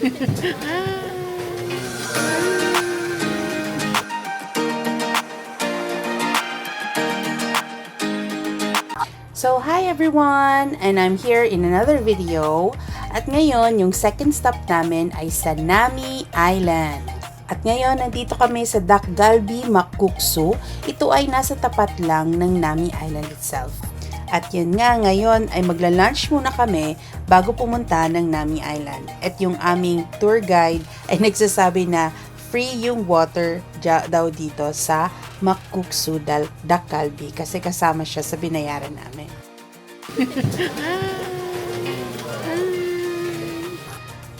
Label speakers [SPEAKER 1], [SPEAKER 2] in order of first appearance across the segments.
[SPEAKER 1] So, hi everyone! And I'm here in another video. At ngayon, yung second stop namin ay sa Nami Island. At ngayon, nandito kami sa Dakgalbi, Makguksu. Ito ay nasa tapat lang ng Nami Island itself. At yun nga, ngayon ay magla-lunch muna kami bago pumunta ng Nami Island. At yung aming tour guide ay nagsasabi na free yung water daw dito sa Makguksu, Dakgalbi kasi kasama siya sa binayaran namin.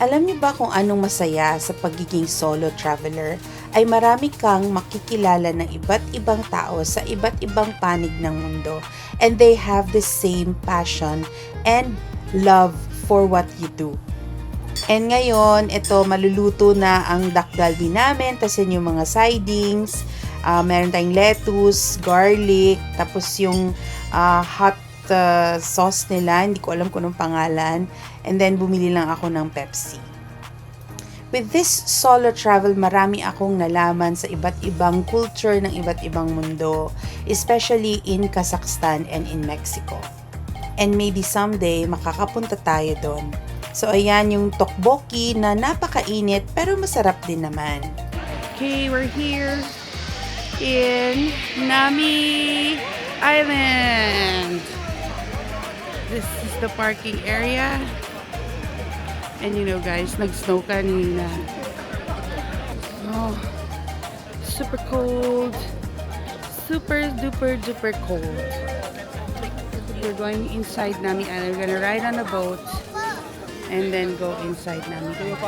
[SPEAKER 1] Alam niyo ba kung anong masaya sa pagiging solo traveler? Ay marami kang makikilala ng iba't ibang tao sa iba't ibang panig ng mundo, and they have the same passion and love for what you do. And ngayon, ito maluluto na ang Dakgalbi namin, tapos yun yung mga sidings, meron tayong lettuce, garlic, tapos yung hot sauce nila, hindi ko alam kung anong pangalan, and then bumili lang ako ng Pepsi. With this solo travel, marami akong nalaman sa iba't ibang culture ng iba't ibang mundo, especially in Kazakhstan and in Mexico. And maybe someday, makakapunta tayo doon. So, ayan yung tteokbokki na napakainit pero masarap din naman. Okay, we're here in Nami Island. This is the parking area. And you know guys, nag-snow kanina. Oh, super cold. Super duper duper cold. We're going inside Nami Island. We're gonna ride on a boat and then go inside Nami Island.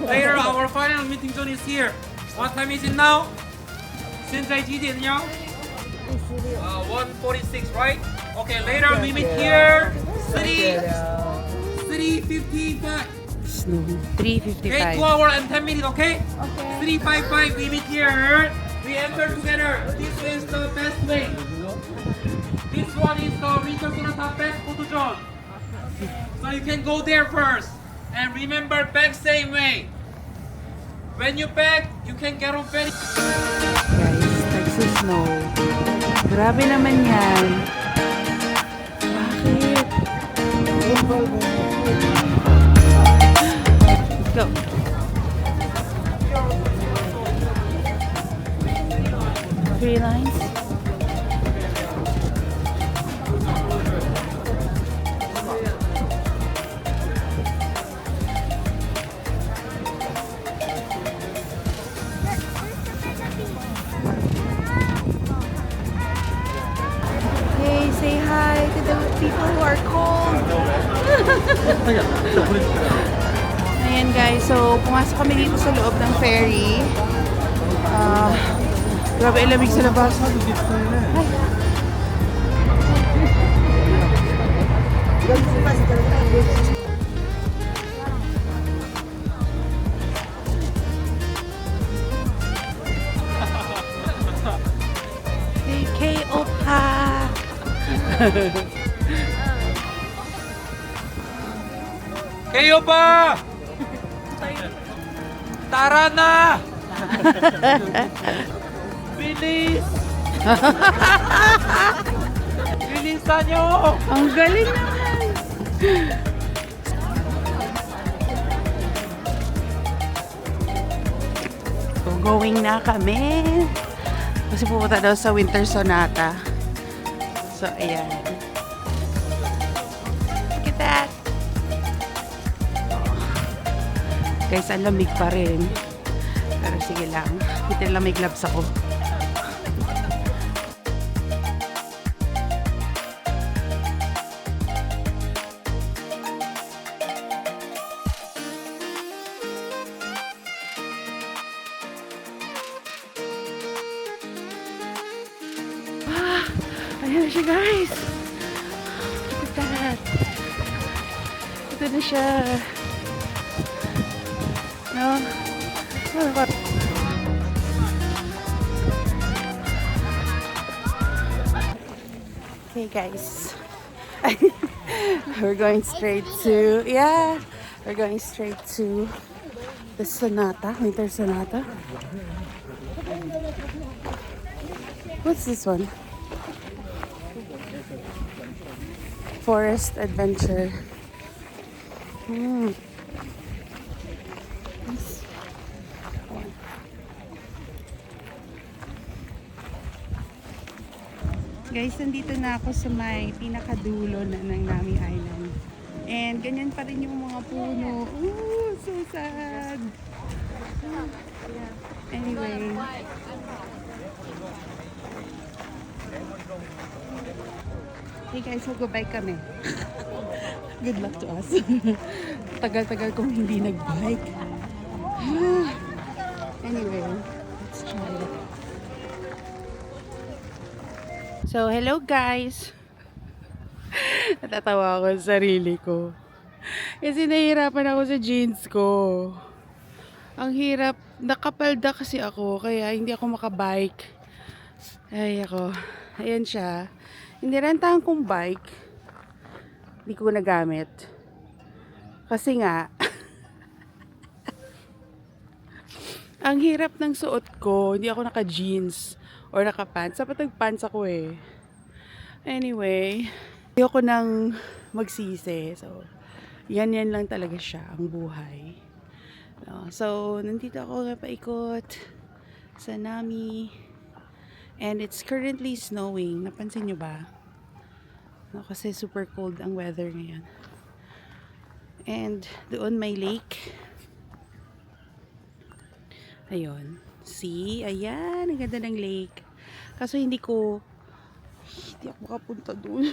[SPEAKER 2] Later, our final meeting zone is here. What time is it now? 现在几点呀？1:46, right? Okay, later we meet here. 3:55.
[SPEAKER 1] 3:55.
[SPEAKER 2] Okay, 2 hours and 10 minutes, okay? Okay. 3:55 we meet here. We enter together. This is the best way. This one is the Winter Sonata best photo zone. So you can go there first. And remember, back same way. When you back, you can get off very...
[SPEAKER 1] Guys, nagsusnow. Grabe naman yan. Bakit? Let's go. Three lines. Say hi to the people who are cold. Ayan guys, so pumasok kami dito sa loob ng ferry. Grabe ang lamig sa labas. Hey, Opa!
[SPEAKER 2] Kayo ba? Tara na! Bilis! Bilisan nyo!
[SPEAKER 1] Ang galing naman! So, going na kami. Kasi pupunta daw sa Winter Sonata. So, ayan. Look at that! Guys, ang lamig pa rin. Pero sige lang. Bitin lang may gloves ako. Ayan na siya guys. Look at that. Ito na siya. No? Okay, guys. We're going straight to, we're going straight to the Sonata, Winter Sonata. What's this one? Forest Adventure. Nice. Guys, nandito na ako sa may pinakadulo na ng Nami Island. And ganyan pa rin yung mga puno. Ooh, so sad. Anyway. Hey guys, mag-bike kami. Good luck to us. Tagal-tagal kong hindi nag-bike. Anyway, let's try it. So, hello guys! Natatawa ako sa sarili ko. Kasi nahihirapan ako sa jeans ko. Ang hirap. Nakapalda kasi ako, kaya hindi ako makabike. Ay, ako. Ayan siya. Inirentahan kong bike. Hindi ko nagamit. Kasi nga, ang hirap ng suot ko. Hindi ako naka-jeans or naka-pants. Dapat nag-pants ako eh. Anyway, ayoko nang magsisi. So, yan lang talaga siya, ang buhay. So, nandito ako paikot sa Nami. And it's currently snowing. Napansin nyo ba? Kasi super cold ang weather ngayon. And doon may lake. Ayun. See? Ayan. Ang ganda ng lake. Kaso hindi ako makapunta doon.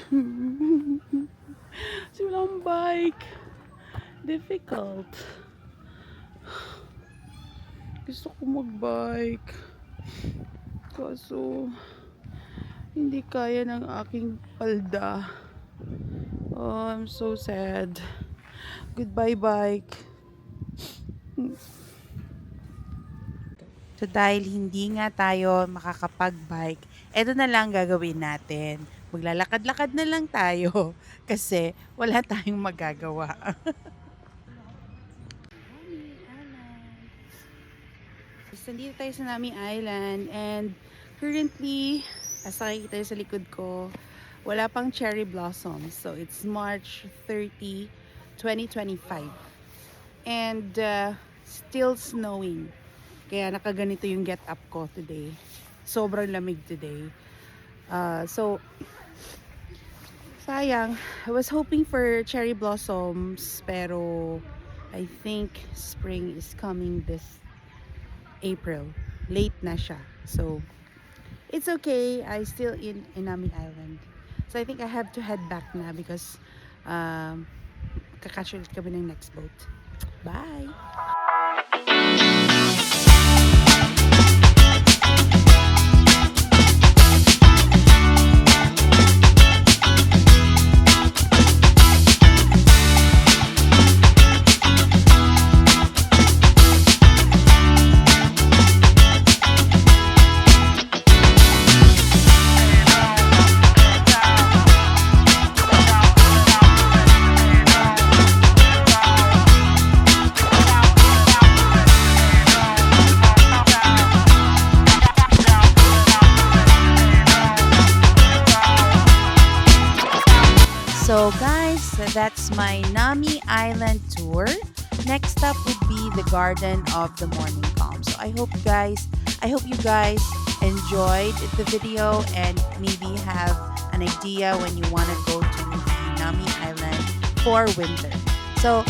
[SPEAKER 1] Kasi wala akong bike. Difficult. Gusto ko mag-bike. Kaso hindi kaya ng aking palda. Oh, I'm so sad. Goodbye, bike. So, dahil hindi nga tayo makakapag-bike, eto na lang gagawin natin. Maglalakad-lakad na lang tayo kasi wala tayong magagawa. Nandito tayo sa Nami Island and currently, as nakikita sa likod ko, wala pang cherry blossoms. So, it's March 30, 2025. And still snowing. Kaya nakaganito yung get up ko today. Sobrang lamig today. So, sayang. I was hoping for cherry blossoms, pero I think spring is coming this April. Late na siya. So, it's okay. I still in Nami Island. So, I think I have to head back na because kakatch ulit kami ng next boat. Bye! So guys, that's my Nami Island tour. Next up would be the Garden of the Morning Calm. So I hope you guys enjoyed the video and maybe have an idea when you want to go to the Nami Island for winter. So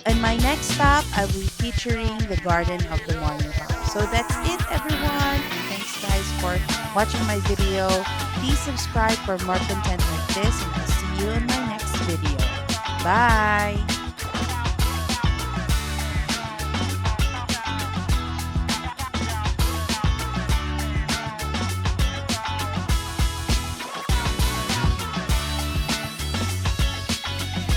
[SPEAKER 1] in my next stop, I will be featuring the Garden of the Morning Calm. So that's it, everyone. And thanks guys for watching my video. Please subscribe for more content like this, and I'll see you in my next video. Bye!